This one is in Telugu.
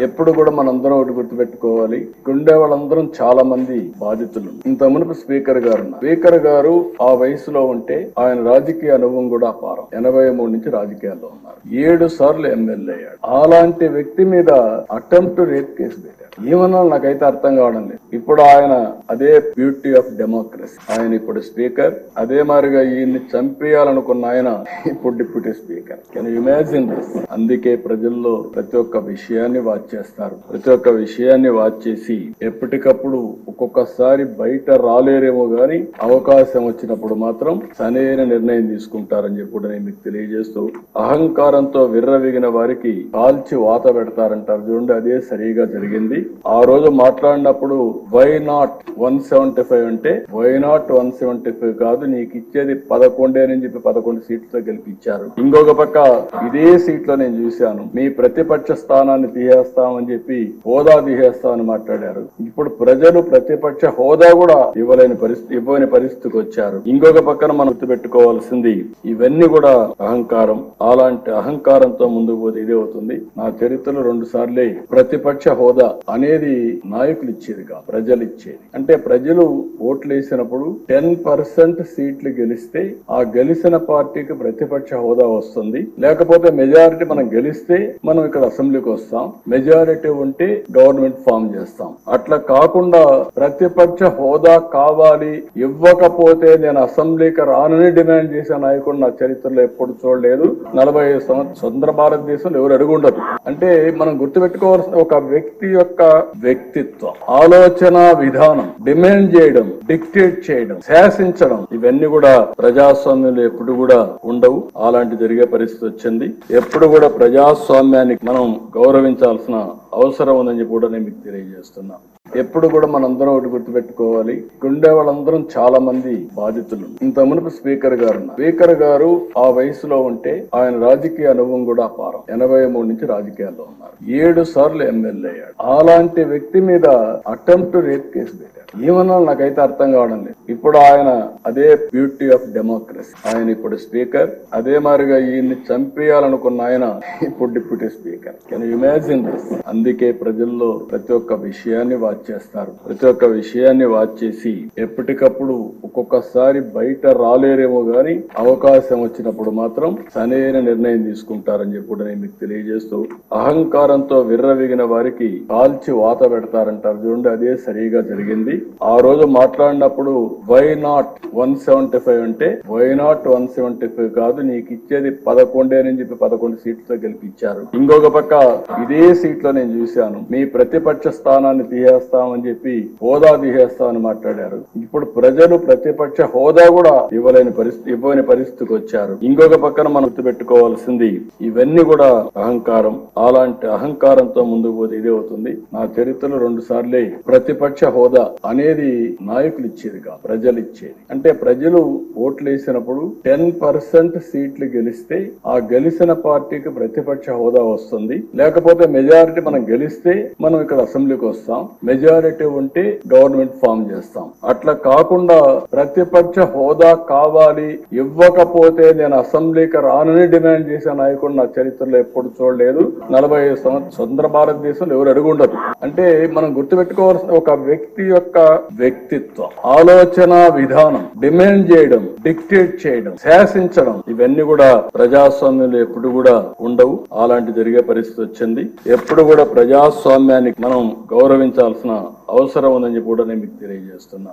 ఎప్పుడు కూడా మనందరం ఒకటి గుర్తుపెట్టుకోవాలి. ఉండే వాళ్ళందరం చాలా మంది బాధితులు. ఇంత మునుపు స్పీకర్ గారు ఆ వయసులో ఉంటే ఆయన రాజకీయ అనుభవం కూడా అపారం. 83 నుంచి రాజకీయాల్లో ఉన్నారు. 7 సార్లు ఎమ్మెల్యే అయ్యాడు. అలాంటి వ్యక్తి మీద అటెంప్ట్ రేప్ కేసు పెట్టారు. ఏమన్నా నాకైతే అర్థం కావడం లేదు. ఇప్పుడు ఆయన అదే బ్యూటీ ఆఫ్ డెమోక్రసీ. ఆయన ఇప్పుడు స్పీకర్. అదే మాదిరిగా ఈయన్ని చంపేయాలనుకున్న ఆయన ఇప్పుడు deputy speaker. Can you imagine this? అందుకే ప్రజల్లో ప్రతి ఒక్క విషయాన్ని వాచ్ చేస్తారు. ప్రతి ఒక్క విషయాన్ని వాచ్ చేసి ఎప్పటికప్పుడు ఒక్కొక్కసారి బయట రాలేరేమో గాని అవకాశం వచ్చినప్పుడు మాత్రం సరైన నిర్ణయం తీసుకుంటారని చెప్పి నేను మీకు తెలియజేస్తూ, అహంకారంతో విర్రవీగిన వారికి కాల్చి వాత పెడతారంటారు చూడండి, అదే సరిగా జరిగింది. ఆ రోజు మాట్లాడినప్పుడు వై నాట్ 175 అంటే వై నాట్ 175 కాదు, నీకు ఇచ్చేది 11 అని చెప్పి 11 సీట్లతో గెలిపించారు. ఇంకొక పక్క ఇదే సీట్లో నేను చూశాను, మీ ప్రతిపక్ష స్థానాన్ని తీసేస్తామని చెప్పి హోదా తీసేస్తామని మాట్లాడారు. ఇప్పుడు ప్రజలు ప్రతిపక్ష హోదా కూడా ఇవ్వని పరిస్థితికి వచ్చారు. ఇంకొక పక్కన మనం గుర్తుపెట్టుకోవాల్సింది, ఇవన్నీ కూడా అహంకారం. అలాంటి అహంకారంతో ముందుకు పోతే ఇదే అవుతుంది. నా చరిత్రలో 2 సార్లే ప్రతిపక్ష హోదా అనేది నాయకులు ఇచ్చేది కాదు, ప్రజలు ఇచ్చేది. అంటే ప్రజలు ఓట్లు వేసినప్పుడు 10% సీట్లు గెలిస్తే ఆ గెలిచిన పార్టీకి ప్రతిపక్ష హోదా వస్తుంది. లేకపోతే మెజారిటీ మనం గెలిస్తే మనం ఇక్కడ అసెంబ్లీకి వస్తాం, మెజారిటీ ఉంటే గవర్నమెంట్ ఫామ్ చేస్తాం. అట్లా కాకుండా ప్రతిపక్ష హోదా కావాలి, ఇవ్వకపోతే నేను అసెంబ్లీకి రానని డిమాండ్ చేసే నాయకుడు నా చరిత్రలో ఎప్పుడు చూడలేదు. 45 సంవత్సరాల స్వతంత్ర భారతదేశంలో ఎవరు అడుగుండదు. అంటే మనం గుర్తుపెట్టుకోవాల్సిన ఒక వ్యక్తి యొక్క వ్యక్తిత్వం, ఆలోచన విధానం, డిమాండ్ చేయడం, డిక్టేట్ చేయడం, శాసించడం, ఇవన్నీ కూడా ప్రజాస్వామ్యంలో ఎప్పుడు కూడా ఉండవు. అలాంటి జరిగే పరిస్థితి వచ్చింది. ఎప్పుడు కూడా ప్రజాస్వామ్యాన్ని మనం గౌరవించాల్సిన అవసరం ఉందని చెప్పి కూడా నేను మీకు తెలియజేస్తున్నా. ఎప్పుడు కూడా మనందరం ఒకటి గుర్తుపెట్టుకోవాలి. ఉండే వాళ్ళందరం చాలా మంది బాధితులు. ఇంత మునుపు స్పీకర్ గారు ఆ వయసులో ఉంటే ఆయన రాజకీయ అనుభవం కూడా అపారం. 83 నుంచి రాజకీయాల్లో ఉన్నారు. 7 సార్లు ఎమ్మెల్యే అయ్యాడు. అలాంటి వ్యక్తి మీద అటెంప్ట్ రేప్ కేసు పెట్టారు. ఏమన్నా నాకైతే అర్థం కావడం లేదు. ఇప్పుడు ఆయన అదే బ్యూటీ ఆఫ్ డెమోక్రసీ. ఆయన ఇప్పుడు స్పీకర్. అదే మాదిరిగా ఈయన్ని చంపేయాలనుకున్న ఆయన ఇప్పుడు deputy speaker. Can you imagine this? అందుకే ప్రజల్లో ప్రతి ఒక్క విషయాన్ని వాచ్ చేస్తారు. ప్రతి ఒక్క విషయాన్ని వాచ్ చేసి ఎప్పటికప్పుడు ఒక్కొక్కసారి బయట రాలేరేమో గాని అవకాశం వచ్చినప్పుడు మాత్రం సరైన నిర్ణయం తీసుకుంటారని చెప్పి నేను మీకు తెలియజేస్తూ, అహంకారంతో విర్రవీగిన వారికి కాల్చి వాత పెడతారంటారు చూడండి, అదే సరిగా జరిగింది. ఆ రోజు మాట్లాడినప్పుడు వై నాట్ 175 అంటే వై నాట్ 175 కాదు, నీకు ఇచ్చేది 11 అని చెప్పి 11 సీట్లతో గెలిపించారు. ఇంకొక పక్క ఇదే సీట్లో నేను చూశాను, మీ ప్రతిపక్ష స్థానాన్ని తీసేస్తామని చెప్పి హోదా తీసేస్తామని మాట్లాడారు. ఇప్పుడు ప్రజలు ప్రతిపక్ష హోదా కూడా ఇవ్వని పరిస్థితికి వచ్చారు. ఇంకొక పక్కన మనం గుర్తుపెట్టుకోవాల్సింది, ఇవన్నీ కూడా అహంకారం. అలాంటి అహంకారంతో ముందుకు పోతే ఇదే అవుతుంది. నా చరిత్రలో 2 సార్లే ప్రతిపక్ష హోదా అనేది నాయకులు ఇచ్చేది కాదు, ప్రజలు ఇచ్చేది. అంటే ప్రజలు ఓట్లు వేసినప్పుడు 10% సీట్లు గెలిస్తే ఆ గెలిచిన పార్టీకి ప్రతిపక్ష హోదా వస్తుంది. లేకపోతే మెజారిటీ మనం గెలిస్తే మనం ఇక్కడ అసెంబ్లీకి వస్తాం, మెజారిటీ ఉంటే గవర్నమెంట్ ఫామ్ చేస్తాం. అట్లా కాకుండా ప్రతిపక్ష హోదా కావాలి, ఇవ్వకపోతే నేను అసెంబ్లీకి రానని డిమాండ్ చేసే నాయకుడు నా చరిత్రలో ఎప్పుడు చూడలేదు. 45 సంవత్సరాల స్వతంత్ర భారతదేశంలో ఎవరు అడుగుండదు. అంటే మనం గుర్తుపెట్టుకోవాల్సిన ఒక వ్యక్తి యొక్క వ్యక్తిత్వం, ఆలోచన విధానం, డిమాండ్ చేయడం, డిక్టేట్ చేయడం, శాసించడం, ఇవన్నీ కూడా ప్రజాస్వామ్యంలో ఎప్పుడు కూడా ఉండవు. అలాంటి జరిగే పరిస్థితి వచ్చింది. ఎప్పుడు కూడా ప్రజాస్వామ్యాన్ని మనం గౌరవించాల్సిన అవసరం ఉందని చెప్పి కూడా నేను మీకు తెలియజేస్తున్నా.